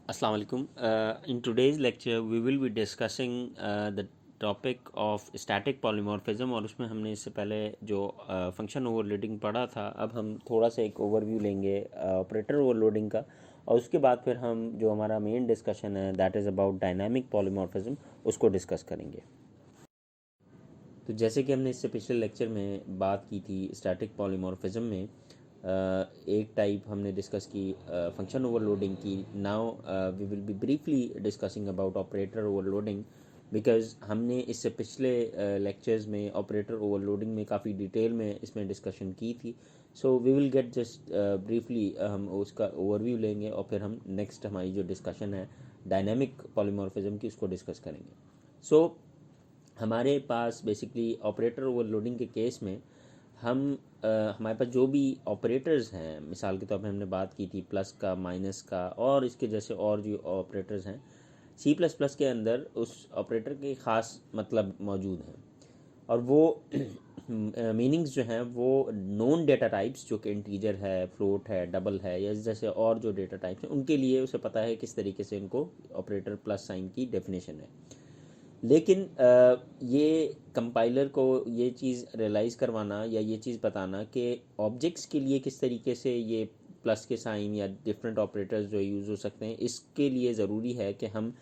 Assalamu alaikum. In today's lecture we will be discussing the topic of static polymorphism और उसमें हमने इससे पहले जो फंक्शन ओवरलोडिंग पढ़ा था, अब हम थोड़ा सा एक ओवरव्यू लेंगे ऑपरेटर ओवरलोडिंग का, और उसके बाद फिर हम जो हमारा मेन डिस्कशन है that is about dynamic polymorphism उसको डिस्कस करेंगे। तो जैसे कि हमने इससे पिछले लेक्चर में बात की थी स्टैटिक पॉलीमॉर्फिज्म में, एक टाइप हमने डिस्कस की फंक्शन ओवरलोडिंग की। Now we will be briefly discussing about operator overloading, because हमने इससे पिछले लेक्चर्स में ऑपरेटर ओवरलोडिंग में काफ़ी डिटेल में इसमें डिस्कशन की थी। So we will get just briefly हम उसका ओवरव्यू लेंगे और फिर हम नेक्स्ट हमारी जो डिस्कशन है डायनेमिक पॉलीमॉर्फिज्म की उसको डिस्कस करेंगे। सो हमारे पास बेसिकली ऑपरेटर ओवरलोडिंग के केस में हमारे पास जो भी ऑपरेटर्स हैं, मिसाल के तौर पे हमने बात की थी प्लस का, माइनस का और इसके जैसे और जो ऑपरेटर्स हैं सी प्लस प्लस के अंदर, उस ऑपरेटर के ख़ास मतलब मौजूद हैं और वो मीनिंग्स जो हैं वो नॉन डेटा टाइप्स जो कि इंटीजर है, फ्लोट है, डबल है या जैसे और जो डेटा टाइप्स हैं उनके लिए उसे पता है किस तरीके से इनको ऑपरेटर प्लस साइन की डेफिनेशन है। लेकिन ये कंपाइलर को ये चीज़ रियलाइज़ करवाना या ये चीज़ बताना कि ऑब्जेक्ट्स के लिए किस तरीके से ये प्लस के साइन या डिफरेंट ऑपरेटर्स जो यूज़ हो सकते हैं, इसके लिए ज़रूरी है कि हम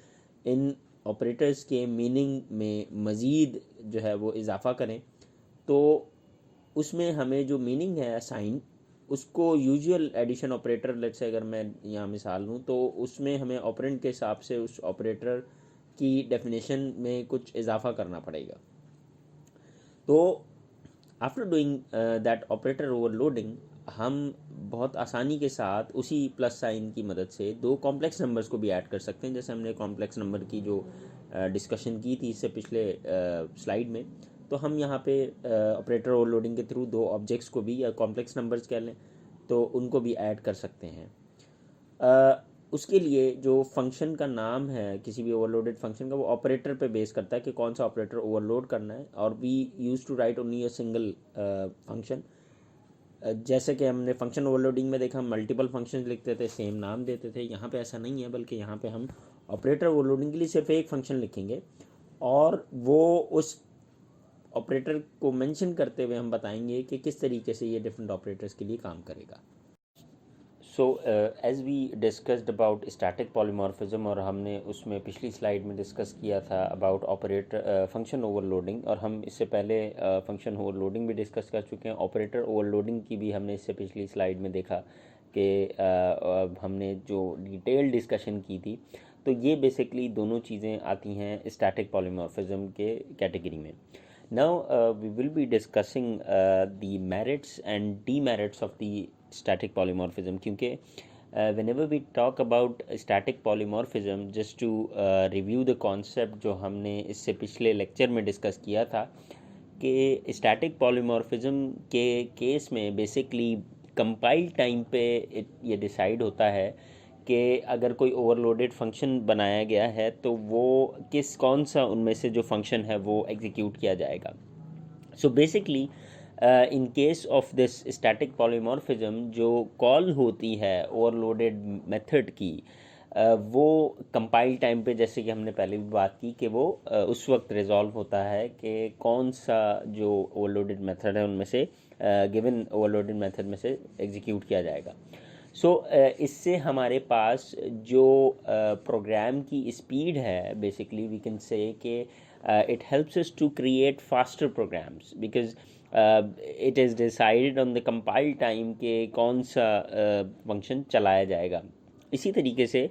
इन ऑपरेटर्स के मीनिंग में मज़ीद जो है वो इजाफ़ा करें। तो उसमें हमें जो मीनिंग है साइन, उसको usual addition operator, let's say अगर मैं यहाँ मिसाल लूँ तो उसमें हमें ऑपरेंड के हिसाब से उस ऑपरेटर की डेफिनेशन में कुछ इजाफा करना पड़ेगा। तो after doing that operator overloading, हम बहुत आसानी के साथ उसी प्लस साइन की मदद से दो कॉम्प्लेक्स नंबर्स को भी ऐड कर सकते हैं। जैसे हमने कॉम्प्लेक्स नंबर की जो डिस्कशन की थी इससे पिछले स्लाइड में, तो हम यहाँ पे ऑपरेटर ओवरलोडिंग के थ्रू दो ऑब्जेक्ट्स को भी, या कॉम्प्लेक्स नंबर्स कह लें, तो उनको भी ऐड कर सकते हैं। उसके लिए जो फंक्शन का नाम है किसी भी ओवरलोडेड फंक्शन का, वो ऑपरेटर पे बेस करता है कि कौन सा ऑपरेटर ओवरलोड करना है। और we use to write only a single function. जैसे कि हमने फंक्शन ओवरलोडिंग में देखा, हम मल्टीपल फंक्शन लिखते थे, सेम नाम देते थे। यहाँ पे ऐसा नहीं है, बल्कि यहाँ पे हम ऑपरेटर ओवरलोडिंग के लिए सिर्फ एक फंक्शन लिखेंगे और वो उस ऑपरेटर को मेंशन करते हुए हम बताएंगे कि किस तरीके से ये डिफरेंट ऑपरेटर्स के लिए काम करेगा। So as we discussed about static polymorphism, और हमने उसमें पिछली स्लाइड में डिस्कस किया था अबाउट ऑपरेटर फंक्शन ओवरलोडिंग, और हम इससे पहले फंक्शन ओवरलोडिंग भी डिस्कस कर चुके हैं। ऑपरेटर ओवरलोडिंग की भी हमने इससे पिछली स्लाइड में देखा कि हमने जो डिटेल डिस्कशन की थी, तो ये बेसिकली दोनों चीज़ें आती हैं स्टैटिक पॉलीमॉर्फिज्म के कैटेगरी में। Now we will be discussing the merits and demerits of the static polymorphism, क्योंकि whenever we talk about static polymorphism, just to review the concept जो हमने इससे पिछले लेक्चर में डिस्कस किया था, कि स्टैटिक पॉलीमॉर्फिज्म के केस में बेसिकली कंपाइल टाइम पे ये डिसाइड होता है कि अगर कोई ओवरलोडेड फंक्शन बनाया गया है तो वो कौन सा उनमें से जो फंक्शन है वो एग्जीक्यूट किया जाएगा। So basically in case of this static polymorphism, जो कॉल होती है ओवरलोडेड मेथड की, वो कंपाइल टाइम पे, जैसे कि हमने पहले भी बात की, कि वो उस वक्त रिजॉल्व होता है कि कौन सा जो ओवरलोडेड मेथड है उनमें से, गिवन ओवरलोडेड मेथड में से एग्जीक्यूट किया जाएगा। सो इससे हमारे पास जो प्रोग्राम की स्पीड है, बेसिकली वी कैन से कि it helps us to create faster programs because it is decided on the compile time के कौन सा फंक्शन चलाया जाएगा। इसी तरीके से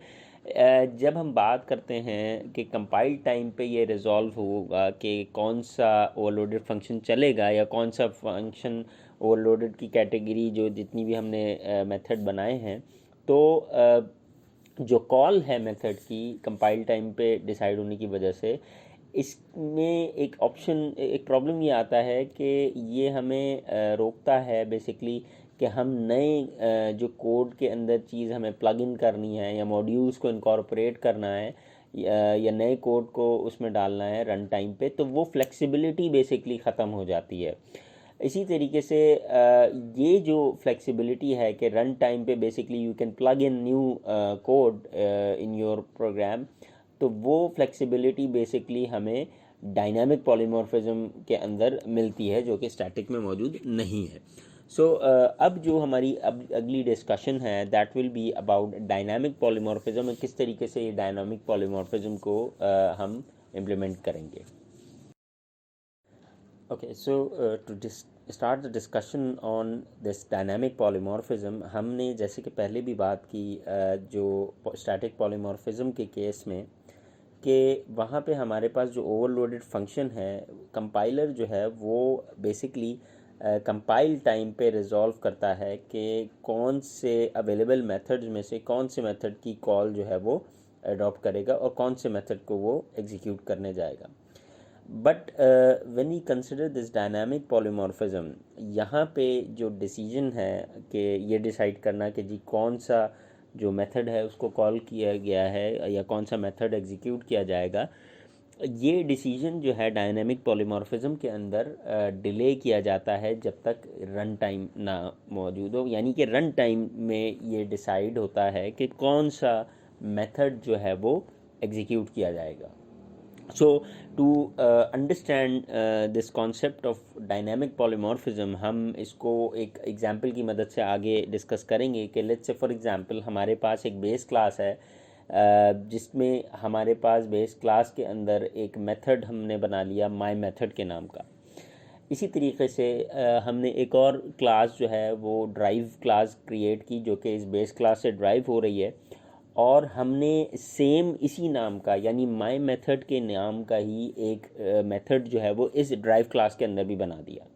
जब हम बात करते हैं कि कंपाइल टाइम पे ये रिजॉल्व होगा कि कौन सा ओवरलोडेड फंक्शन चलेगा या कौन सा फंक्शन ओवरलोडेड की कैटेगरी, जो जितनी भी हमने मेथड बनाए हैं, तो जो कॉल है मेथड की कंपाइल टाइम पे डिसाइड होने की वजह से, इसमें एक प्रॉब्लम ये आता है कि ये हमें रोकता है बेसिकली कि हम नए जो कोड के अंदर चीज़ हमें प्लग इन करनी है या मॉड्यूल्स को इनकॉर्पोरेट करना है या नए कोड को उसमें डालना है रन टाइम पे, तो वो फ्लेक्सिबिलिटी बेसिकली ख़त्म हो जाती है। इसी तरीके से ये जो फ्लेक्सिबिलिटी है कि रन टाइम पे basically you can plug in new code in your program, तो वो फ्लेक्सिबिलिटी बेसिकली हमें डायनामिक पॉलीमॉर्फिज्म के अंदर मिलती है, जो कि स्टैटिक में मौजूद नहीं है। सो अब जो हमारी अब अगली डिस्कशन है that will be about dynamic polymorphism, किस तरीके से ये डायनामिक पॉलीमॉर्फिज्म को हम इम्प्लीमेंट करेंगे। Okay, so to start the discussion on this dynamic polymorphism, हमने जैसे कि पहले भी बात की जो स्टैटिक पॉलीमॉर्फिज्म के केस में कि वहाँ पे हमारे पास जो ओवरलोडेड फंक्शन है, कंपाइलर जो है वो बेसिकली कंपाइल टाइम पे रिजॉल्व करता है कि कौन से अवेलेबल मेथड्स में से कौन से मेथड की कॉल जो है वो अडॉप्ट करेगा और कौन से मेथड को वो एग्जीक्यूट करने जाएगा। But when we consider this dynamic polymorphism, यहाँ पे जो डिसीजन है कि ये डिसाइड करना कि जी कौन सा जो मेथड है उसको कॉल किया गया है या कौन सा मेथड एग्जीक्यूट किया जाएगा, ये डिसीजन जो है डायनामिक पॉलीमॉर्फिज्म के अंदर डिले किया जाता है जब तक रन टाइम ना मौजूद हो। यानी कि रन टाइम में ये डिसाइड होता है कि कौन सा मेथड जो है वो एग्जीक्यूट किया जाएगा। So to understand this concept of dynamic polymorphism, हम इसको एक एग्जांपल की मदद से आगे डिस्कस करेंगे कि लेट्स से फॉर एग्जांपल हमारे पास एक बेस क्लास है जिसमें हमारे पास बेस क्लास के अंदर एक मेथड हमने बना लिया माय मेथड के नाम का। इसी तरीके से हमने एक और क्लास जो है वो ड्राइव क्लास क्रिएट की जो कि इस बेस क्लास से ड्राइव हो रही है, और हमने सेम इसी नाम का यानी माय मेथड के नाम का ही एक मेथड जो है वो इस ड्राइव क्लास के अंदर भी बना दिया।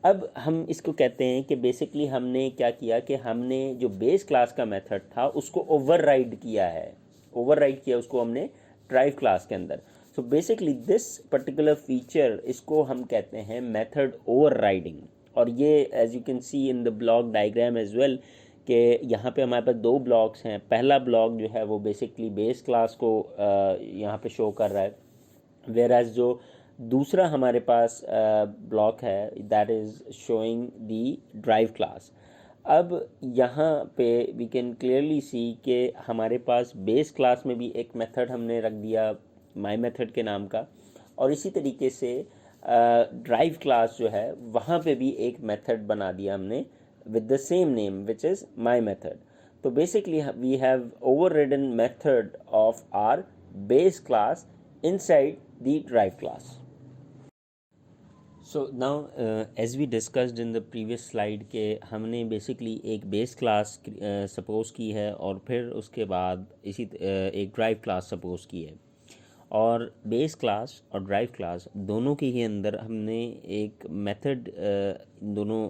अब हम इसको कहते हैं कि बेसिकली हमने क्या किया कि हमने जो बेस क्लास का मेथड था उसको ओवरराइड किया है, ओवरराइड किया उसको हमने ड्राइव क्लास के अंदर। So basically this particular feature, इसको हम कहते हैं मेथड ओवरराइडिंग। और ये as you can see in the block diagram as well कि यहाँ पे हमारे पास दो ब्लॉक्स हैं। पहला ब्लॉक जो है वो बेसिकली बेस क्लास को यहाँ पे शो कर रहा है, वेयर एज जो दूसरा हमारे पास ब्लॉक है that is showing the drive class. अब यहाँ पे वी कैन क्लियरली सी कि हमारे पास बेस क्लास में भी एक मेथड हमने रख दिया माय मेथड के नाम का, और इसी तरीके से ड्राइव क्लास जो है वहाँ पे भी एक मेथड बना दिया हमने with the same name, which is my method. So basically we have overridden method of our base class inside the drive class. So now as we discussed in the previous slide के हमने basically एक base class suppose की है और फिर उसके बाद इसी एक drive class suppose की है, और बेस क्लास और ड्राइव क्लास दोनों के ही अंदर हमने एक मेथड दोनों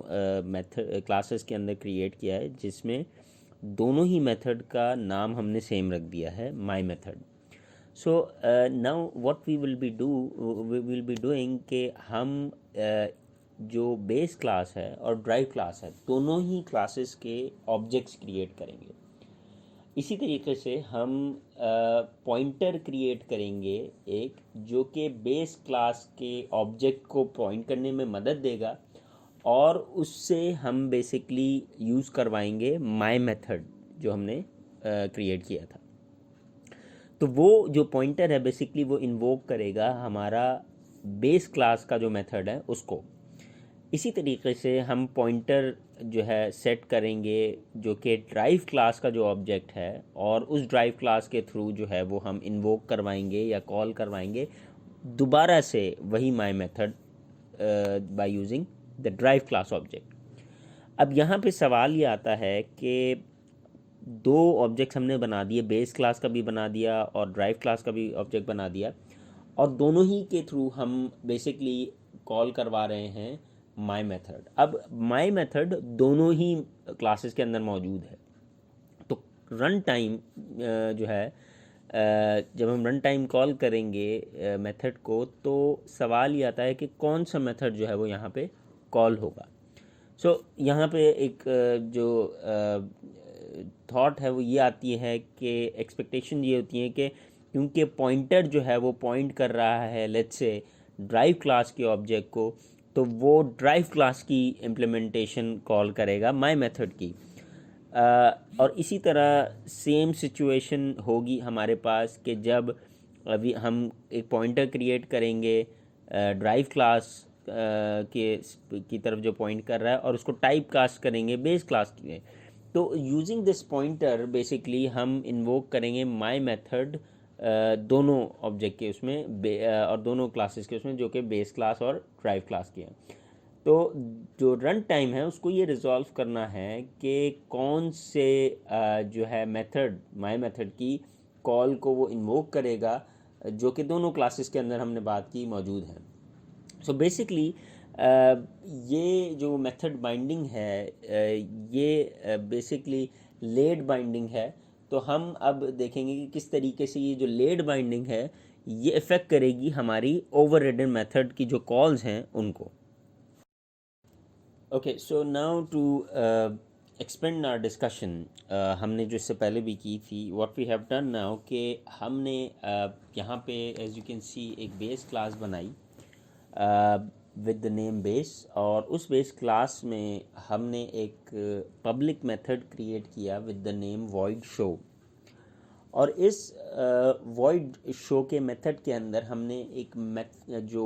मेथड क्लासेस के अंदर क्रिएट किया है जिसमें दोनों ही मेथड का नाम हमने सेम रख दिया है my method. So now what we will be doing कि हम जो बेस क्लास है और ड्राइव क्लास है दोनों ही क्लासेस के ऑब्जेक्ट्स क्रिएट करेंगे। इसी तरीके से हम पॉइंटर क्रिएट करेंगे एक जो कि बेस क्लास के ऑब्जेक्ट को पॉइंट करने में मदद देगा, और उससे हम बेसिकली यूज़ करवाएंगे माय मेथड जो हमने क्रिएट किया था। तो वो जो पॉइंटर है बेसिकली वो इन्वोक करेगा हमारा बेस क्लास का जो मेथड है उसको। इसी तरीके से हम पॉइंटर जो है सेट करेंगे जो कि ड्राइव क्लास का जो ऑब्जेक्ट है, और उस ड्राइव क्लास के थ्रू जो है वो हम इन्वोक करवाएंगे या कॉल करवाएंगे दोबारा से वही my method by using the drive class object. अब यहाँ पे सवाल ये आता है कि दो ऑब्जेक्ट्स हमने बना दिए, बेस क्लास का भी बना दिया और ड्राइव क्लास का भी ऑब्जेक्ट बना दिया, और दोनों ही के थ्रू हम बेसिकली कॉल करवा रहे हैं माय मेथड। अब माय मेथड दोनों ही क्लासेस के अंदर मौजूद है। तो रन टाइम जो है जब हम रन टाइम कॉल करेंगे मेथड को, तो सवाल ये आता है कि कौन सा मेथड जो है वो यहाँ पे कॉल होगा। सो यहाँ पे एक जो थॉट है वो ये आती है कि एक्सपेक्टेशन ये होती है कि क्योंकि पॉइंटर जो है वो पॉइंट कर रहा है लेट्स से ड्राइव क्लास के ऑब्जेक्ट को, तो वो ड्राइव क्लास की इम्प्लीमेंटेशन कॉल करेगा माय मेथड की। और इसी तरह सेम सिचुएशन होगी हमारे पास कि जब अभी हम एक पॉइंटर क्रिएट करेंगे ड्राइव क्लास की तरफ जो पॉइंट कर रहा है, और उसको टाइप कास्ट करेंगे बेस क्लास की। तो यूजिंग दिस पॉइंटर बेसिकली हम इन्वोक करेंगे माय मेथड दोनों ऑब्जेक्ट के उसमें और दोनों क्लासेस के उसमें, जो कि बेस क्लास और ड्राइव क्लास के हैं। तो जो रन टाइम है उसको ये रिजॉल्व करना है कि कौन से जो है मेथड माय मेथड की कॉल को वो इन्वोक करेगा, जो कि दोनों क्लासेस के अंदर हमने बात की मौजूद है। सो बेसिकली ये जो मेथड बाइंडिंग है ये बेसिकली लेड बाइंडिंग है। तो हम अब देखेंगे कि किस तरीके से ये जो लेड बाइंडिंग है ये इफ़ेक्ट करेगी हमारी ओवररिडन मेथड की जो कॉल्स हैं उनको। Okay, so now to expand our discussion, हमने जो इससे पहले भी की थी, what we have done now कि हमने यहाँ पे एज यू कैन सी एक बेस क्लास बनाई विद द नेम बेस, और उस बेस क्लास में हमने एक पब्लिक मेथड क्रिएट किया with the name void show. और इस वॉइड शो के मेथड के अंदर हमने एक जो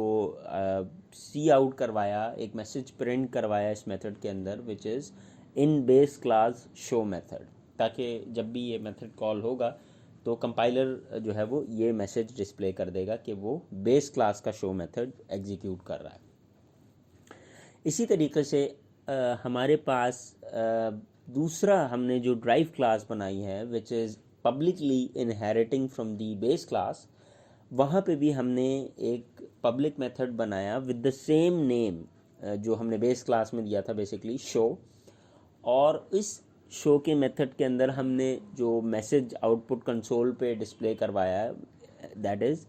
सी आउट करवाया, एक मैसेज प्रिंट करवाया इस मेथड के अंदर, which is in base class show method, ताकि जब भी ये मेथड कॉल होगा तो कंपाइलर जो है वो ये मैसेज डिस्प्ले कर देगा कि वो बेस क्लास का शो मेथड एग्जीक्यूट कर रहा है। इसी तरीके से हमारे पास दूसरा हमने जो ड्राइव क्लास बनाई है which is publicly inheriting from the base class, वहाँ पे भी हमने एक पब्लिक मेथड बनाया विद द सेम नेम जो हमने बेस क्लास में दिया था, बेसिकली शो। और इस शो के मेथड के अंदर हमने जो मैसेज आउटपुट कंसोल पे डिस्प्ले करवाया है, that is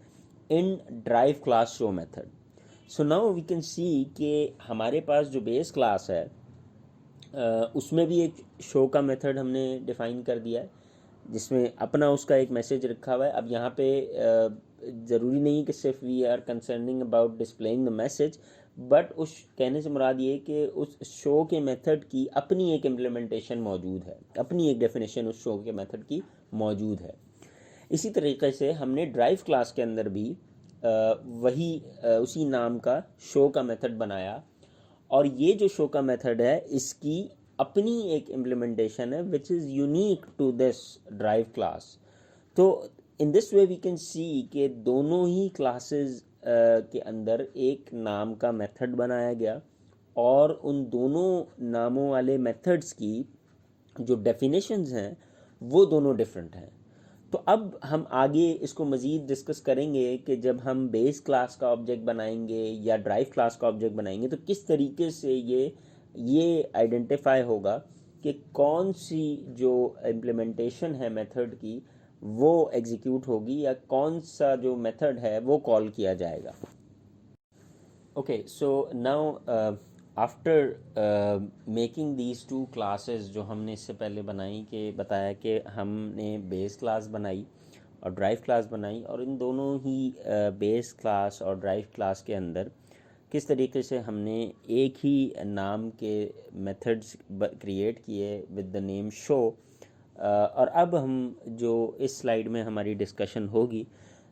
in drive class show method. So now we can see कि हमारे पास जो बेस क्लास है उसमें भी एक शो का मेथड हमने डिफ़ाइन कर दिया है, जिसमें अपना उसका एक मैसेज रखा हुआ है। अब यहाँ पे ज़रूरी नहीं कि सिर्फ we are concerning about displaying the message, but उस कहने से मुराद ये कि उस शो के मेथड की अपनी एक इम्प्लीमेंटेशन मौजूद है, अपनी एक डेफिनेशन उस शो के मेथड की मौजूद है। इसी तरीके से हमने ड्राइव क्लास के अंदर भी उसी नाम का शो का मेथड बनाया, और ये जो शो का मेथड है इसकी अपनी एक इम्प्लीमेंटेशन है which is unique to this derived class. तो in this way we can see कि दोनों ही क्लासेस के अंदर एक नाम का मेथड बनाया गया, और उन दोनों नामों वाले मेथड्स की जो डेफिनेशंस हैं वो दोनों डिफरेंट हैं। तो अब हम आगे इसको मज़ीद डिस्कस करेंगे कि जब हम बेस क्लास का ऑब्जेक्ट बनाएंगे या ड्राइव क्लास का ऑब्जेक्ट बनाएंगे तो किस तरीके से ये आइडेंटिफाई होगा कि कौन सी जो इम्प्लीमेंटेशन है मेथड की वो एग्जीक्यूट होगी, या कौन सा जो मेथड है वो कॉल किया जाएगा। Okay, so now after making these two classes जो हमने इससे पहले बताया कि हमने बेस क्लास बनाई और ड्राइव क्लास बनाई, और इन दोनों ही बेस क्लास और ड्राइव क्लास के अंदर किस तरीके से हमने एक ही नाम के मेथड्स क्रिएट किए विद द नेम शो। और अब हम जो इस स्लाइड में हमारी डिस्कशन होगी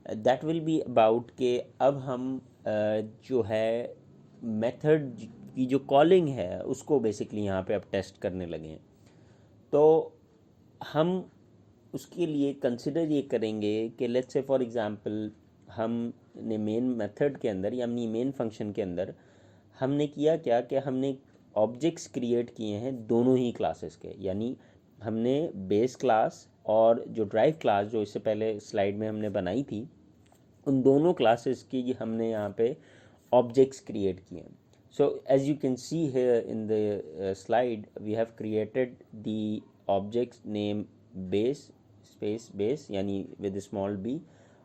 दैट विल बी अबाउट कि अब हम जो है मेथड की जो कॉलिंग है उसको बेसिकली यहाँ पे अब टेस्ट करने लगे हैं। तो हम उसके लिए कंसिडर ये करेंगे कि लेट्स से फॉर एग्ज़ाम्पल हमने मेन मेथड के अंदर या अपनी मेन फंक्शन के अंदर हमने किया क्या कि हमने ऑब्जेक्ट्स क्रिएट किए हैं दोनों ही क्लासेस के, यानी हमने बेस क्लास और जो ड्राइव क्लास जो इससे पहले स्लाइड में हमने बनाई थी उन दोनों क्लासेस की हमने यहाँ पे ऑब्जेक्ट्स क्रिएट किए हैं। So as you can see here in the slide we have created the objects name base space base यानी विद स्मॉल बी,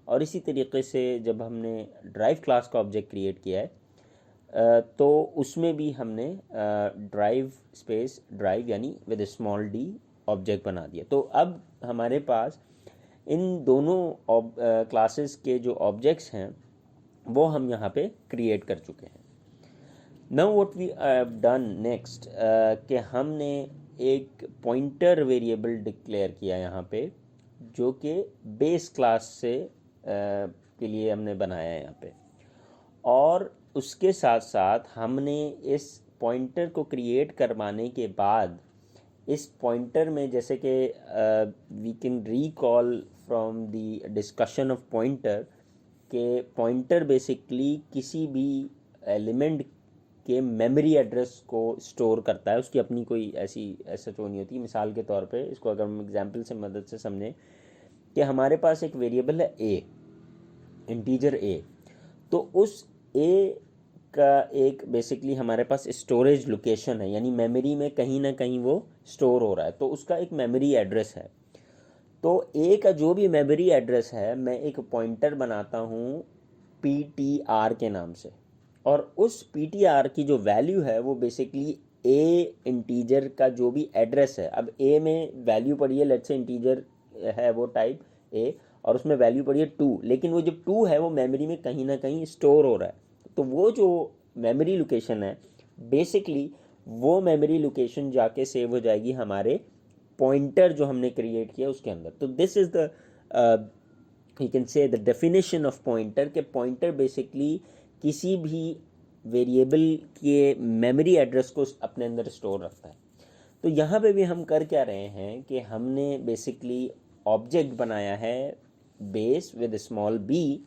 और इसी तरीके से जब हमने ड्राइव क्लास का ऑब्जेक्ट क्रिएट किया है तो उसमें भी हमने ड्राइव स्पेस ड्राइव यानी विद स्मॉल डी ऑब्जेक्ट बना दिया। तो अब हमारे पास इन दोनों क्लासेस के जो ऑब्जेक्ट्स हैं वो हम यहाँ पे क्रिएट कर चुके हैं। Now what we have done next, कि हमने एक पॉइंटर वेरिएबल डिक्लेयर किया यहाँ पे, जो कि बेस क्लास से के लिए हमने बनाया है यहाँ पे, और उसके साथ साथ हमने इस पॉइंटर को क्रिएट करवाने के बाद इस पॉइंटर में, जैसे कि we can recall from the discussion of pointer, के पॉइंटर बेसिकली किसी भी एलिमेंट के मेमोरी एड्रेस को स्टोर करता है, उसकी अपनी कोई ऐसी ऐसा तो नहीं होती। मिसाल के तौर पे इसको अगर हम एग्जांपल से मदद से समझें कि हमारे पास एक वेरिएबल है ए, इंटीजर ए, तो उस ए का एक बेसिकली हमारे पास स्टोरेज लोकेशन है, यानी मेमोरी में कहीं ना कहीं वो स्टोर हो रहा है, तो उसका एक मेमोरी एड्रेस है। तो ए का जो भी मेमोरी एड्रेस है, मैं एक पॉइंटर बनाता हूँ PTR के नाम से, और उस PTR की जो वैल्यू है वो बेसिकली ए इंटीजर का जो भी एड्रेस है, अब ए में वैल्यू पड़ी है, लेट्स से इंटीजर है वो टाइप ए, और उसमें वैल्यू पड़ी है 2, लेकिन वो जो 2 है वो मेमोरी में कहीं ना कहीं स्टोर हो रहा है। तो वो जो मेमोरी लोकेशन है बेसिकली, वो मेमोरी लोकेशन जाके सेव हो जाएगी हमारे पॉइंटर जो हमने क्रिएट किया उसके अंदर। तो this is the you can say the definition of pointer, के पॉइंटर बेसिकली किसी भी वेरिएबल के मेमोरी एड्रेस को अपने अंदर स्टोर रखता है। तो यहाँ पे भी हम कर क्या रहे हैं कि हमने बेसिकली ऑब्जेक्ट बनाया है बेस विद स्मॉल बी,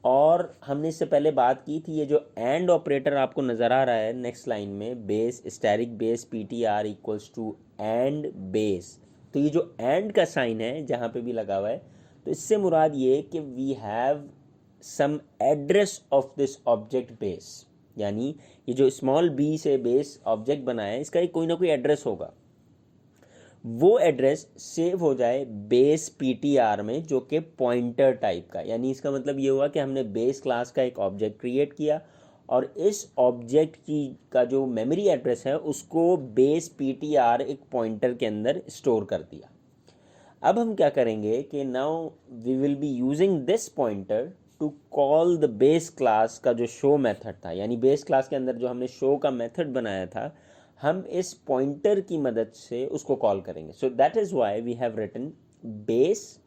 और हमने इससे पहले बात की थी, ये जो एंड ऑपरेटर आपको नज़र आ रहा है नेक्स्ट लाइन में, base static base PTR equals to and base, तो ये जो एंड का साइन है जहाँ पे भी लगा हुआ है, तो इससे मुराद ये कि we have some address of this object base, यानी ये जो स्मॉल बी से बेस ऑब्जेक्ट बनाया है इसका एक कोई ना कोई एड्रेस होगा, वो एड्रेस सेव हो जाए बेस PTR में, जो कि पॉइंटर टाइप का। यानी इसका मतलब ये हुआ कि हमने बेस क्लास का एक ऑब्जेक्ट क्रिएट किया, और इस ऑब्जेक्ट की का जो मेमोरी एड्रेस है उसको बेस PTR एक पॉइंटर के अंदर स्टोर कर दिया। अब हम क्या करेंगे कि now we will be using this pointer to call the base class का जो शो मेथड था, यानी बेस क्लास के अंदर जो हमने शो का मेथड बनाया था, हम इस पॉइंटर की मदद से उसको कॉल करेंगे। So that is why we have written base,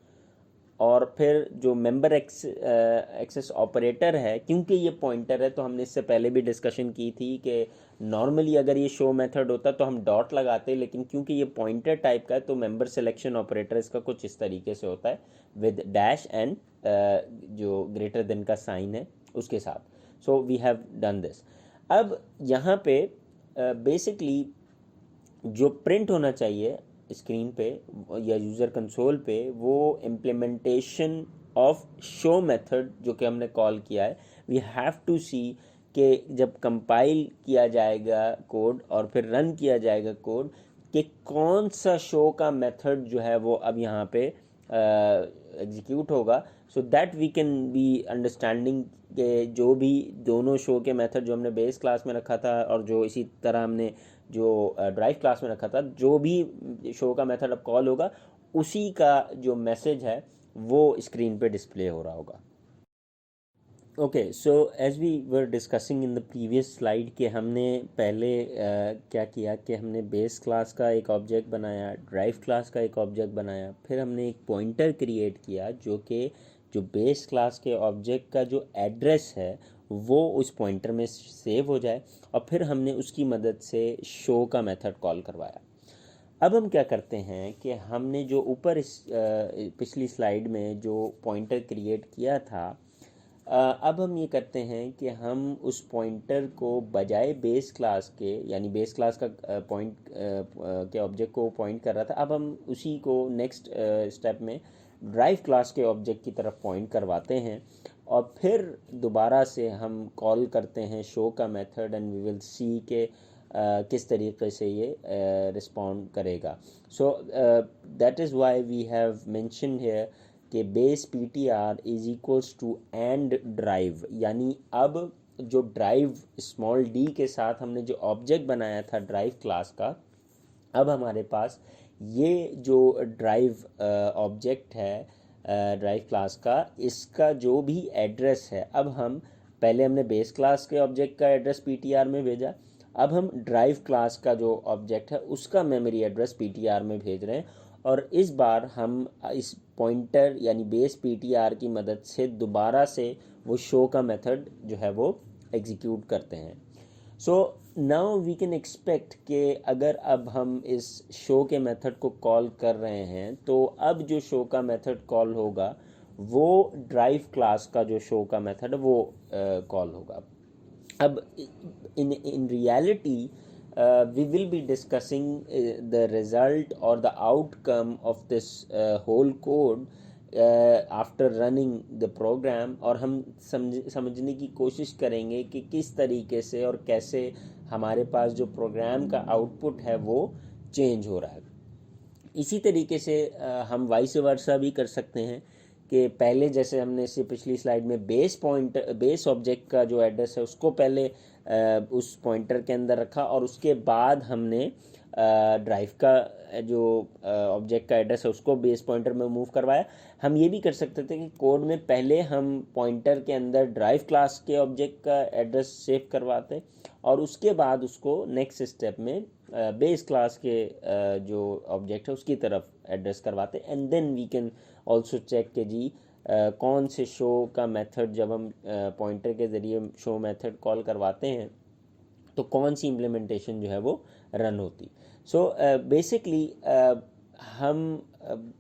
और फिर जो मेंबर एक्सेस ऑपरेटर है, क्योंकि ये पॉइंटर है तो हमने इससे पहले भी डिस्कशन की थी कि नॉर्मली अगर ये शो मेथड होता तो हम डॉट लगाते, लेकिन क्योंकि ये पॉइंटर टाइप का है तो मेंबर सिलेक्शन ऑपरेटर इसका कुछ इस तरीके से होता है, विद डैश एंड जो ग्रेटर देन का साइन है उसके साथ। So we have done this. अब यहाँ पे बेसिकली जो प्रिंट होना चाहिए स्क्रीन पे या यूज़र कंसोल पे, वो इम्प्लीमेंटेशन ऑफ शो मेथड जो कि हमने कॉल किया है। वी हैव टू सी कि जब कंपाइल किया जाएगा कोड और फिर रन किया जाएगा कोड, कि कौन सा शो का मेथड जो है वो अब यहाँ पे एग्जीक्यूट होगा, so that we can be understanding के जो भी दोनों शो के मेथड जो हमने बेस क्लास में रखा था और जो इसी तरह हमने जो ड्राइव क्लास में रखा था, जो भी शो का मेथड अब कॉल होगा उसी का जो मैसेज है वो स्क्रीन पे डिस्प्ले हो रहा होगा। Okay, so as we were discussing in the previous slide कि हमने पहले क्या किया कि हमने बेस क्लास का एक ऑब्जेक्ट बनाया, ड्राइव क्लास का एक ऑब्जेक्ट बनाया, फिर हमने एक पॉइंटर क्रिएट किया जो कि जो बेस क्लास के ऑब्जेक्ट का जो एड्रेस है वो उस पॉइंटर में सेव हो जाए, और फिर हमने उसकी मदद से शो का मेथड कॉल करवाया। अब हम क्या करते हैं कि हमने जो ऊपर इस पिछली स्लाइड में जो पॉइंटर क्रिएट किया था, अब हम ये करते हैं कि हम उस पॉइंटर को बजाय बेस क्लास के, यानी बेस क्लास का पॉइंट के ऑब्जेक्ट को पॉइंट कर रहा था, अब हम उसी को नेक्स्ट स्टेप में ड्राइव क्लास के ऑब्जेक्ट की तरफ पॉइंट करवाते हैं, और फिर दोबारा से हम कॉल करते हैं शो का method, and we will see के किस तरीके से ये रिस्पॉन्ड करेगा। So that is why we have mention here कि base PTR is equals to and derived, यानी अब जो ड्राइव स्मॉल d के साथ हमने जो ऑब्जेक्ट बनाया था ड्राइव क्लास का, अब हमारे पास ये जो ड्राइव ऑब्जेक्ट है ड्राइव क्लास का, इसका जो भी एड्रेस है अब हम पहले हमने बेस क्लास के ऑब्जेक्ट का एड्रेस ptr में भेजा, अब हम ड्राइव क्लास का जो ऑब्जेक्ट है उसका मेमोरी एड्रेस ptr में भेज रहे हैं, और इस बार हम इस पॉइंटर यानी बेस ptr की मदद से दोबारा से वो शो का मेथड जो है वो एग्जीक्यूट करते हैं। So now we can expect कि अगर अब हम इस शो के मेथड को कॉल कर रहे हैं तो अब जो शो का मेथड कॉल होगा वो ड्राइव क्लास का जो शो का मेथड है वो कॉल होगा। अब in reality we will be discussing the result or the outcome of this whole code after running the program, और हम समझने की कोशिश करेंगे कि किस तरीके से और कैसे हमारे पास जो प्रोग्राम का आउटपुट है वो चेंज हो रहा है। इसी तरीके से हम वाइस वर्सा भी कर सकते हैं कि पहले जैसे हमने इससे पिछली स्लाइड में बेस ऑब्जेक्ट का जो एड्रेस है उसको पहले उस पॉइंटर के अंदर रखा और उसके बाद हमने ड्राइव का जो ऑब्जेक्ट का एड्रेस है उसको बेस पॉइंटर में मूव करवाया। हम ये भी कर सकते थे कि कोड में पहले हम पॉइंटर के अंदर ड्राइव क्लास के ऑब्जेक्ट का एड्रेस सेव करवाते और उसके बाद उसको नेक्स्ट स्टेप में बेस क्लास के जो ऑब्जेक्ट है उसकी तरफ एड्रेस करवाते, and then we can also check के जी कौन से शो का मेथड जब हम पॉइंटर के ज़रिए शो मेथड कॉल करवाते हैं तो कौन सी इम्प्लीमेंटेशन जो है वो रन होती। सो बेसिकली हम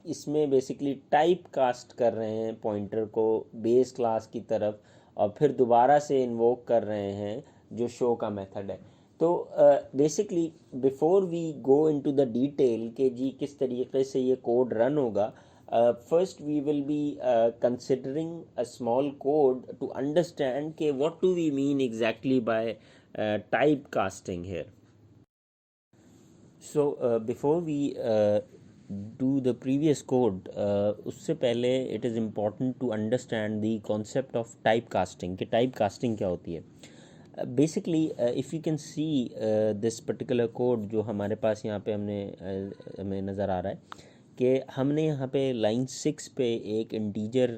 इसमें बेसिकली टाइप कास्ट कर रहे हैं पॉइंटर को बेस क्लास की तरफ और फिर दोबारा से इन्वोक कर रहे हैं जो शो का मेथड है। तो basically before we go into the detail कि जी किस तरीके से ये कोड रन होगा, first we will be considering a small code to understand कि what do we mean exactly by typecasting here. So before we do the previous code, उससे पहले it is important to understand the concept of typecasting कि typecasting क्या होती है। Basically if you can see this particular code जो हमारे पास यहाँ पे हमें नज़र आ रहा है कि हमने यहाँ पे लाइन 6 पे एक इंटीजर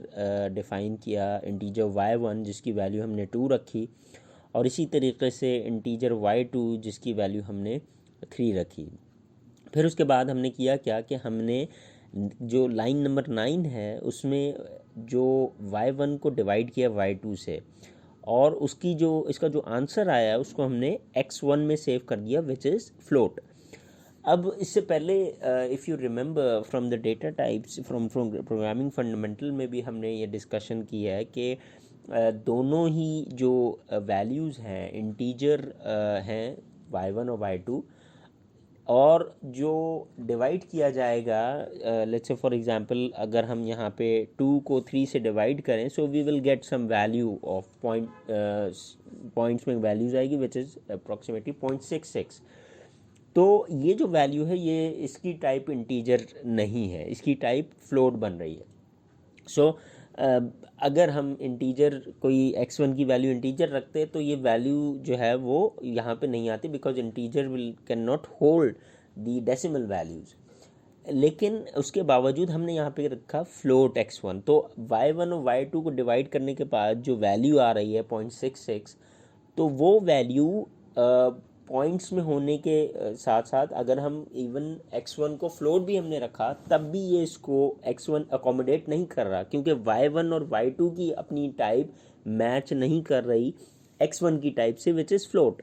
डिफ़ाइन किया, इंटीजर y1 जिसकी वैल्यू हमने 2 रखी, और इसी तरीके से इंटीजर y2 जिसकी वैल्यू हमने 3 रखी। फिर उसके बाद हमने किया क्या कि हमने जो लाइन नंबर 9 है उसमें जो y1 को डिवाइड किया y2 से, और उसकी जो इसका जो आंसर आया उसको हमने x1 में सेव कर दिया विच इज़ फ्लोट। अब इससे पहले if you remember from the data types from programming fundamental में भी हमने ये डिस्कशन किया है कि दोनों ही जो वैल्यूज़ हैं इंटीजर हैं y1 और y2, और जो डिवाइड किया जाएगा लेट्स से फॉर एग्जांपल अगर हम यहाँ पे 2 को 3 से डिवाइड करें so we will get some value of points में वैल्यूज़ आएगी विच इज़ अप्रॉक्सीमेटली 0.66। तो ये जो वैल्यू है ये इसकी टाइप इंटीजर नहीं है, इसकी टाइप फ्लोट बन रही है। सो अगर हम इंटीजर कोई x1 की वैल्यू इंटीजर रखते हैं तो ये वैल्यू जो है वो यहाँ पे नहीं आती because integer will can not hold the decimal values, लेकिन उसके बावजूद हमने यहाँ पे रखा फ्लोट x1। तो y1 और y2 को डिवाइड करने के बाद जो वैल्यू आ रही है 0.66, तो वो वैल्यू पॉइंट्स में होने के साथ साथ अगर हम इवन x1 को फ्लोट भी हमने रखा तब भी ये इसको x1 अकोमोडेट नहीं कर रहा क्योंकि y1 और y2 की अपनी टाइप मैच नहीं कर रही x1 की टाइप से विच इज़ फ्लोट।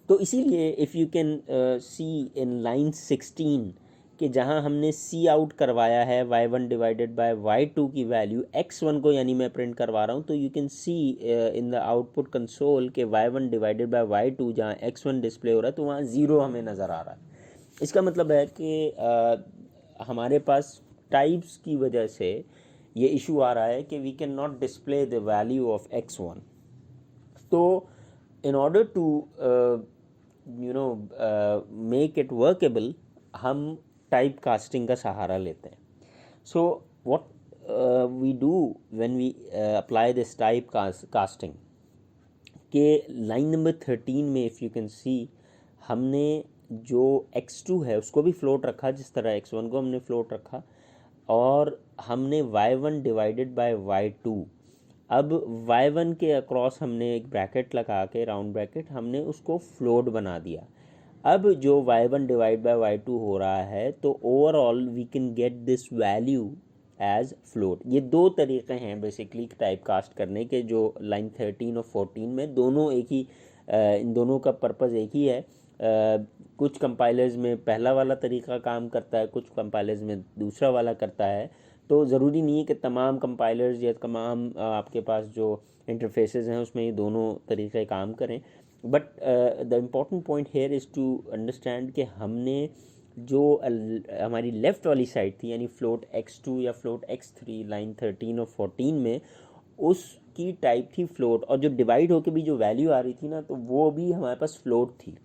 तो इसीलिए if you can see in line 16 कि जहाँ हमने सी आउट करवाया है y1 डिवाइडेड बाय y2 की वैल्यू x1 को यानी मैं प्रिंट करवा रहा हूँ, तो you can see in the output console के y1 डिवाइडेड बाय y2 जहाँ x1 डिस्प्ले हो रहा है तो वहाँ 0 हमें नज़र आ रहा है। इसका मतलब है कि हमारे पास टाइप्स की वजह से ये इशू आ रहा है कि we can not display the value of x1। तो in order to make it workable हम टाइप कास्टिंग का सहारा लेते हैं। So what we do when we apply this type casting के लाइन नंबर 13 में इफ़ यू कैन सी हमने जो x2 है उसको भी फ्लोट रखा जिस तरह x1 को हमने फ्लोट रखा, और हमने y1 डिवाइडेड बाय y2 अब y1 के अक्रॉस हमने एक ब्रैकेट लगा के, राउंड ब्रैकेट, हमने उसको फ्लोट बना दिया। अब जो y1 डिवाइड बाय y2 हो रहा है, तो overall we can get this value as float. ये दो तरीक़े हैं बेसिकली टाइप कास्ट करने के, जो लाइन 13 और 14 में दोनों एक ही, इन दोनों का पर्पज़ एक ही है। कुछ कंपाइलर्स में पहला वाला तरीका काम करता है, कुछ कंपाइलर्स में दूसरा वाला करता है। तो ज़रूरी नहीं है कि तमाम कंपाइलर्स या तमाम आपके पास जो इंटरफेसेस हैं उसमें ये दोनों तरीक़े काम करें। But the important point here is to understand कि हमने जो हमारी लेफ़्ट वाली साइड थी, यानी फ्लोट x2 या फ्लोट x3 लाइन 13 और 14 में, उसकी टाइप थी फ्लोट, और जो डिवाइड होकर भी जो वैल्यू आ रही थी ना, तो वो भी हमारे पास फ्लोट थी।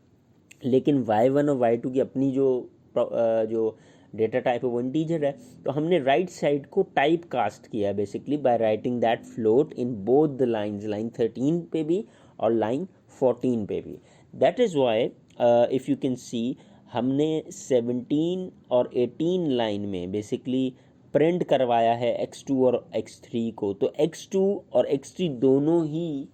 लेकिन y1 और y2 की अपनी जो डेटा टाइप है वो इंटीजर है। तो हमने राइट साइड को टाइप कास्ट किया basically by writing that float in both the lines, line 13 पे भी और लाइन 14 पे भी। That is why if you can सी, हमने 17 और 18 लाइन में बेसिकली प्रिंट करवाया है x2 और x3 को। तो x2 और x3 दोनों ही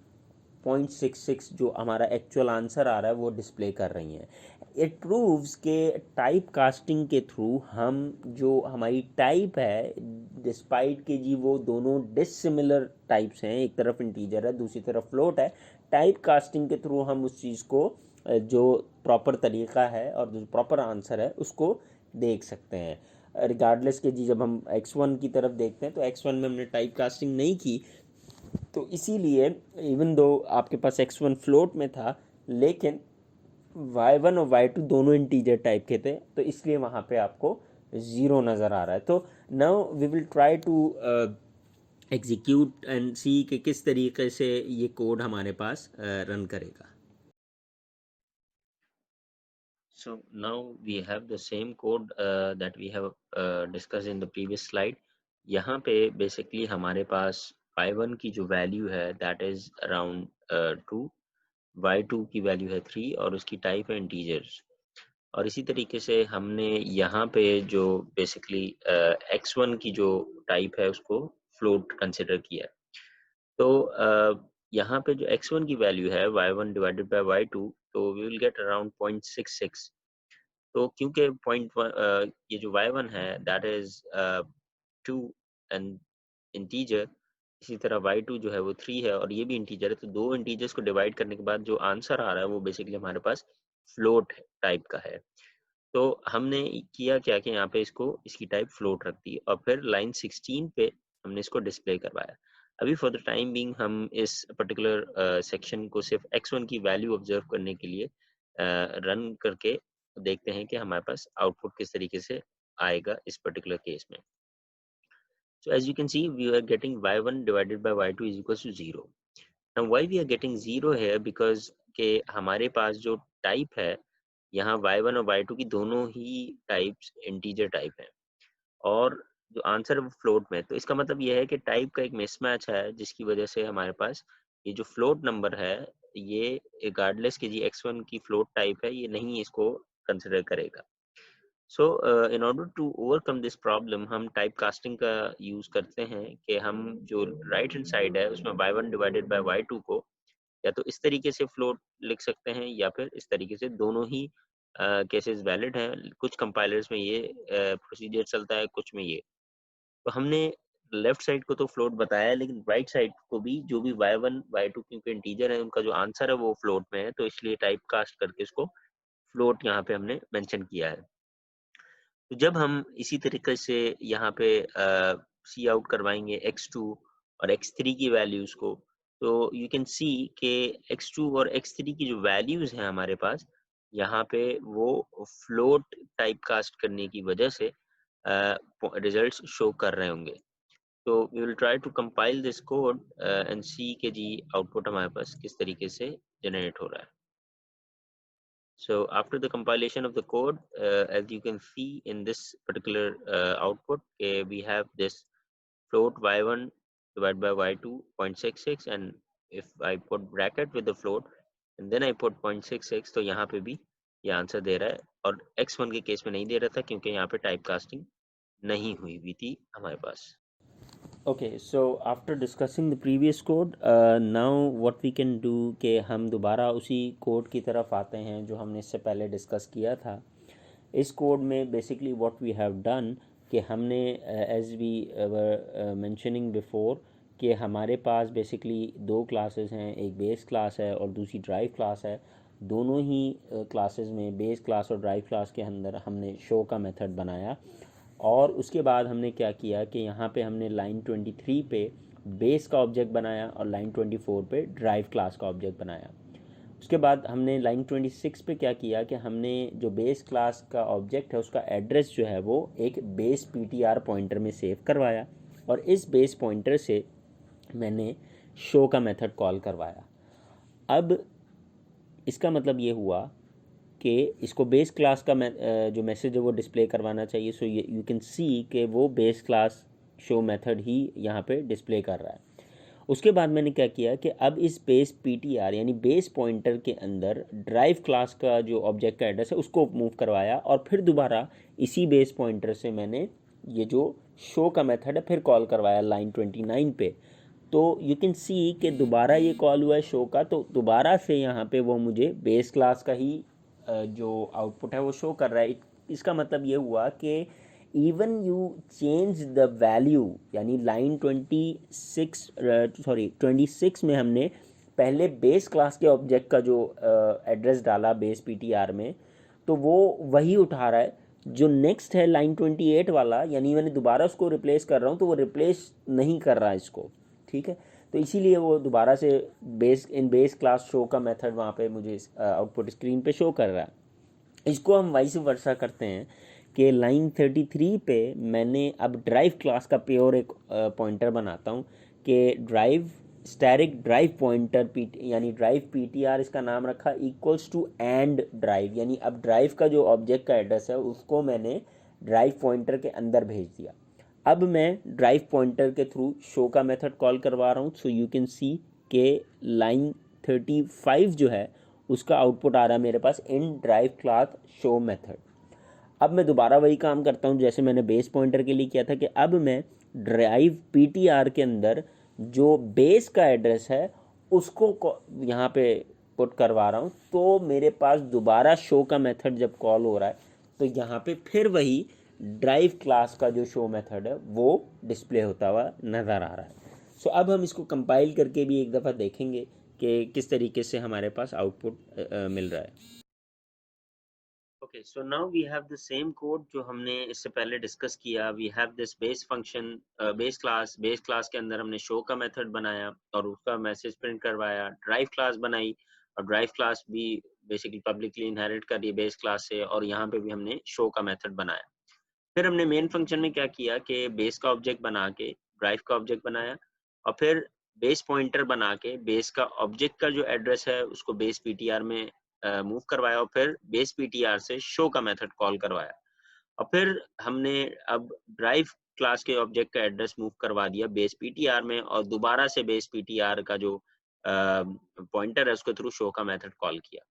0.66 जो हमारा एक्चुअल आंसर आ रहा है वो डिस्प्ले कर रही हैं। इट प्रूव्स के टाइप कास्टिंग के थ्रू हम जो हमारी टाइप है, डिस्पाइट के जी वो दोनों डिसिमिलर टाइप्स हैं, एक तरफ इंटीजर है दूसरी तरफ फ्लोट है, टाइप कास्टिंग के थ्रू हम उस चीज़ को जो प्रॉपर तरीका है और जो प्रॉपर आंसर है उसको देख सकते हैं। रिगार्डलेस के जी जब हम x1 की तरफ देखते हैं तो x1 में हमने टाइप कास्टिंग नहीं की, तो इसीलिए इवन दो आपके पास x1 फ्लोट में था, लेकिन y1 और y2 दोनों इंटीजर टाइप के थे, तो इसलिए वहाँ पे आपको ज़ीरो नज़र आ रहा है। तो now we will try to execute and see कि किस तरीके से ये कोड हमारे पास रन करेगा। So now we have the same code that we have discussed in the previous slide. यहाँ पे basically हमारे पास y1 की जो वैल्यू है that is around 2, y2 की वैल्यू है 3 और उसकी टाइप है इंटीजर्स। और इसी तरीके से हमने यहाँ पे जो बेसिकली x1 की जो टाइप है उसको फ्लोट कंसिडर किया। तो यहाँ पे जो x1 की वैल्यू है y1 डिवाइडेड बाय y2, तो वी विल गेट अराउंड 0.66। तो क्योंकि ये जो y1 है दैट इज 2 एंड इंटीजर, इसी तरह y2 जो है वो 3 है और ये भी इंटीजर है, तो दो इंटीजर्स को डिवाइड करने के बाद जो आंसर आ रहा है वो बेसिकली हमारे पास फ्लोट टाइप का है। तो हमने किया क्या कि यहाँ पे इसकी टाइप फ्लोट रख दी और फिर लाइन 16 पे हमने इसको डिस्प्ले करवाया। अभी फॉर द टाइम बीइंग हम इस पर्टिकुलर सेक्शन को सिर्फ x1 की वैल्यू ऑब्जर्व करने के लिए रन करके देखते हैं कि हमारे पास आउटपुट किस तरीके से आएगा इस पर्टिकुलर केस में। So as you can see, we are getting y1 divided by y2 is equals to 0. Now why we are getting 0 here? Because के हमारे पास जो टाइप है यहाँ y1 और y2 की दोनों ही टाइप्स इंटीजर टाइप हैं और जो आंसर है वो फ्लोट में। तो इसका मतलब ये है कि टाइप का एक मिसमैच है, जिसकी वजह से हमारे पास ये जो फ्लोट नंबर है ये रिगार्डलेस के जी x1 की फ्लोट टाइप है, ये नहीं इसको कंसिडर करेगा। So in order to overcome this problem हम टाइप कास्टिंग का यूज़ करते हैं कि हम जो राइट हैंड साइड है उसमें y1 डिवाइडेड बाय y2 को या तो इस तरीके से फ्लोट लिख सकते हैं या फिर इस तरीके से। दोनों ही केसेस वैलिड हैं। कुछ कंपाइलर्स में ये प्रोसीजर चलता है, कुछ में ये। तो हमने लेफ्ट साइड को तो फ्लोट बताया है, लेकिन राइट साइड को भी जो भी y1 y2 क्योंकि इंटीजर है उनका जो आंसर है वो फ्लोट में है, तो इसलिए टाइप कास्ट करके इसको फ्लोट यहाँ पे हमने मेंशन किया है। तो जब हम इसी तरीके से यहाँ पे सी आउट करवाएंगे x2 और x3 की वैल्यूज को, तो यू कैन सी कि x2 और x3 की जो वैल्यूज हैं हमारे पास यहाँ पे वो फ्लोट टाइप कास्ट करने की वजह से रिजल्ट्स शो कर रहे होंगे। तो we will try to compile this code and see के जी आउटपुट हमारे पास किस तरीके से जनरेट हो रहा है। So after the compilation of the code, as you can see in this particular output, we have this float y1 divided by y2 0.66, and if I put bracket with the float and then I put 0.66, तो यहाँ पे भी ये answer दे रहा है और x1 के case में नहीं दे रहा था क्योंकि यहाँ पे टाइप कास्टिंग नहीं हुई भी थी हमारे पास। Okay, so after discussing the previous code, now what we can do कि हम दोबारा उसी कोड की तरफ आते हैं जो हमने इससे पहले डिस्कस किया था। इस कोड में basically what we have done कि हमने एज वी मेंशनिंग बिफोर कि हमारे पास बेसिकली दो क्लासेस हैं, एक बेस क्लास है और दूसरी ड्राइव क्लास है। दोनों ही क्लासेस में बेस क्लास और ड्राइव क्लास के अंदर हमने शो का मेथड बनाया और उसके बाद हमने क्या किया कि यहाँ पे हमने लाइन 23 पे बेस का ऑब्जेक्ट बनाया और लाइन 24 पे ड्राइव क्लास का ऑब्जेक्ट बनाया। उसके बाद हमने लाइन 26 पे क्या किया कि हमने जो बेस क्लास का ऑब्जेक्ट है उसका एड्रेस जो है वो एक बेस पीटीआर पॉइंटर में सेव करवाया और इस बेस पॉइंटर से मैंने शो का मेथड कॉल करवाया। अब इसका मतलब ये हुआ कि इसको बेस क्लास का जो मैसेज है वो डिस्प्ले करवाना चाहिए। सो यू कैन सी कि वो बेस क्लास शो मेथड ही यहाँ पे डिस्प्ले कर रहा है। उसके बाद मैंने क्या किया कि अब इस बेस पीटीआर यानी बेस पॉइंटर के अंदर ड्राइव क्लास का जो ऑब्जेक्ट का एड्रेस है उसको मूव करवाया और फिर दोबारा इसी बेस पॉइंटर से मैंने ये जो शो का मेथड है फिर कॉल करवाया लाइन 29 पे। तो यू कैन सी कि दोबारा ये कॉल हुआ है शो का, तो दोबारा से यहाँ पे वो मुझे बेस क्लास का ही जो आउटपुट है वो शो कर रहा है। इसका मतलब ये हुआ कि even you change the value यानी लाइन 26 में हमने पहले बेस क्लास के ऑब्जेक्ट का जो एड्रेस डाला बेस पीटीआर में, तो वो वही उठा रहा है। जो नेक्स्ट है लाइन 28 वाला यानी मैंने दोबारा उसको रिप्लेस कर रहा हूँ तो वो रिप्लेस नहीं कर रहा है इसको, ठीक है। तो इसीलिए वो दोबारा से बेस क्लास शो का मेथड वहाँ पे मुझे आउटपुट स्क्रीन पे शो कर रहा है। इसको हम वाइस वर्सा करते हैं कि लाइन 33 पे मैंने अब ड्राइव क्लास का प्योर एक पॉइंटर बनाता हूँ कि drive static drive pointer P यानी ड्राइव पीटीआर इसका नाम रखा इक्वल्स टू एंड ड्राइव, यानी अब ड्राइव का जो ऑब्जेक्ट का एड्रेस है उसको मैंने ड्राइव पॉइंटर के अंदर भेज दिया। अब मैं ड्राइव पॉइंटर के थ्रू शो का मेथड कॉल करवा रहा हूँ। सो यू कैन सी के लाइन 35 जो है उसका आउटपुट आ रहा है मेरे पास in drive class show method. अब मैं दोबारा वही काम करता हूँ जैसे मैंने बेस पॉइंटर के लिए किया था कि अब मैं ड्राइव पीटीआर के अंदर जो बेस का एड्रेस है उसको यहाँ पे पुट करवा रहा हूँ। तो मेरे पास दोबारा शो का मेथड जब कॉल हो रहा है तो यहाँ पे फिर वही ड्राइव क्लास का जो शो मेथड है वो डिस्प्ले होता हुआ नज़र आ रहा है। सो अब हम इसको कंपाइल करके भी एक दफ़ा देखेंगे कि किस तरीके से हमारे पास आउटपुट मिल रहा है। Okay, so now we have the same code जो हमने इससे पहले डिस्कस किया। We have this base function base class के अंदर हमने शो का मेथड बनाया और उसका मैसेज प्रिंट करवाया। ड्राइव क्लास बनाई और ड्राइव क्लास भी बेसिकली पब्लिकली इनहेरिट कर रही है बेस क्लास से और यहाँ पे भी हमने शो का मेथड बनाया। फिर हमने मेन फंक्शन में क्या किया कि बेस का ऑब्जेक्ट बना के ड्राइव का ऑब्जेक्ट बनाया और फिर बेस पॉइंटर बना के बेस का ऑब्जेक्ट का जो एड्रेस है उसको बेस पीटीआर में मूव करवाया और फिर बेस पीटीआर से शो का मेथड कॉल करवाया और फिर हमने अब ड्राइव क्लास के ऑब्जेक्ट का एड्रेस मूव करवा दिया बेस पीटीआर में और दोबारा से बेस पीटीआर का जो पॉइंटर है उसके थ्रू शो का मेथड कॉल किया।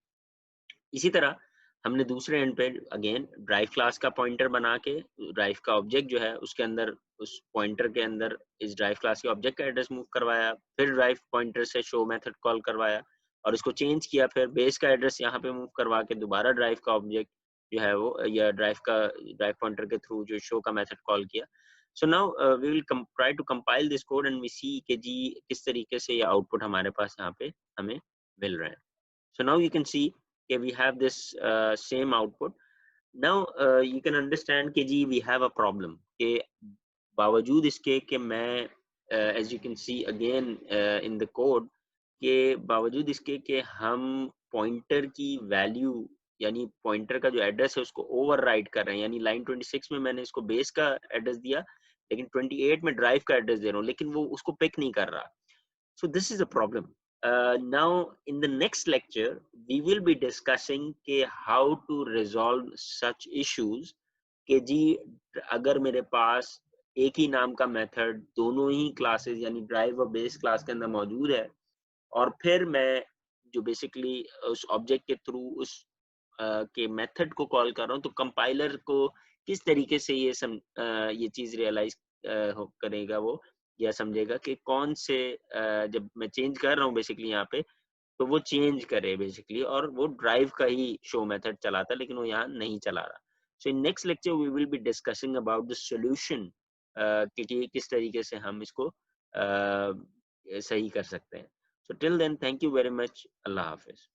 इसी तरह हमने दूसरे एंड पे अगेन ड्राइव क्लास का पॉइंटर बना के ड्राइव का ऑब्जेक्ट जो है उसके अंदर उस पॉइंटर के अंदर इस ड्राइव क्लास के ऑब्जेक्ट का एड्रेस मूव करवाया, फिर ड्राइव पॉइंटर से शो मेथड कॉल करवाया और इसको चेंज किया, फिर बेस का एड्रेस यहाँ पे मूव करवा के दोबारा ड्राइव का ऑब्जेक्ट जो है वो या ड्राइव पॉइंटर के थ्रू जो शो का मेथड कॉल किया। So now we will try to compile this code and we see कि जी किस तरीके से ये आउटपुट हमारे पास यहाँ पे हमें मिल रहा है। So now you can see okay, we have this same output. Now you can understand कि जी we have a problem कि बावजूद इसके कि मैं as you can see again in the code के बावजूद इसके कि हम पॉइंटर की वैल्यू यानी पॉइंटर का जो एड्रेस है उसको ओवरराइड कर रहे हैं, यानी लाइन 26 में मैंने इसको बेस का एड्रेस दिया लेकिन 28 में ड्राइव का एड्रेस दे रहा हूँ लेकिन वो उसको पिक नहीं कर रहा। So this is a problem. Now in the next lecture, we will be discussing के how to resolve such issues कि जी अगर मेरे पास एक ही नाम का मेथड दोनों ही क्लासेस यानी ड्राइव और बेस क्लास के अंदर मौजूद है और फिर मैं जो बेसिकली उस ऑब्जेक्ट के थ्रू उस के मेथड को कॉल कर रहा हूँ तो कंपाइलर को किस तरीके से ये चीज रियलाइज करेगा वो या समझेगा कि कौन से जब मैं चेंज कर रहा हूँ बेसिकली यहाँ पे, तो वो चेंज करे बेसिकली, और वो ड्राइव का ही शो मेथड चलाता, लेकिन वो यहाँ नहीं चला रहा। So in next lecture we will be discussing about the solution, कि किस तरीके से हम इसको सही कर सकते हैं। So till then, thank you very much. अल्लाह हाफिज।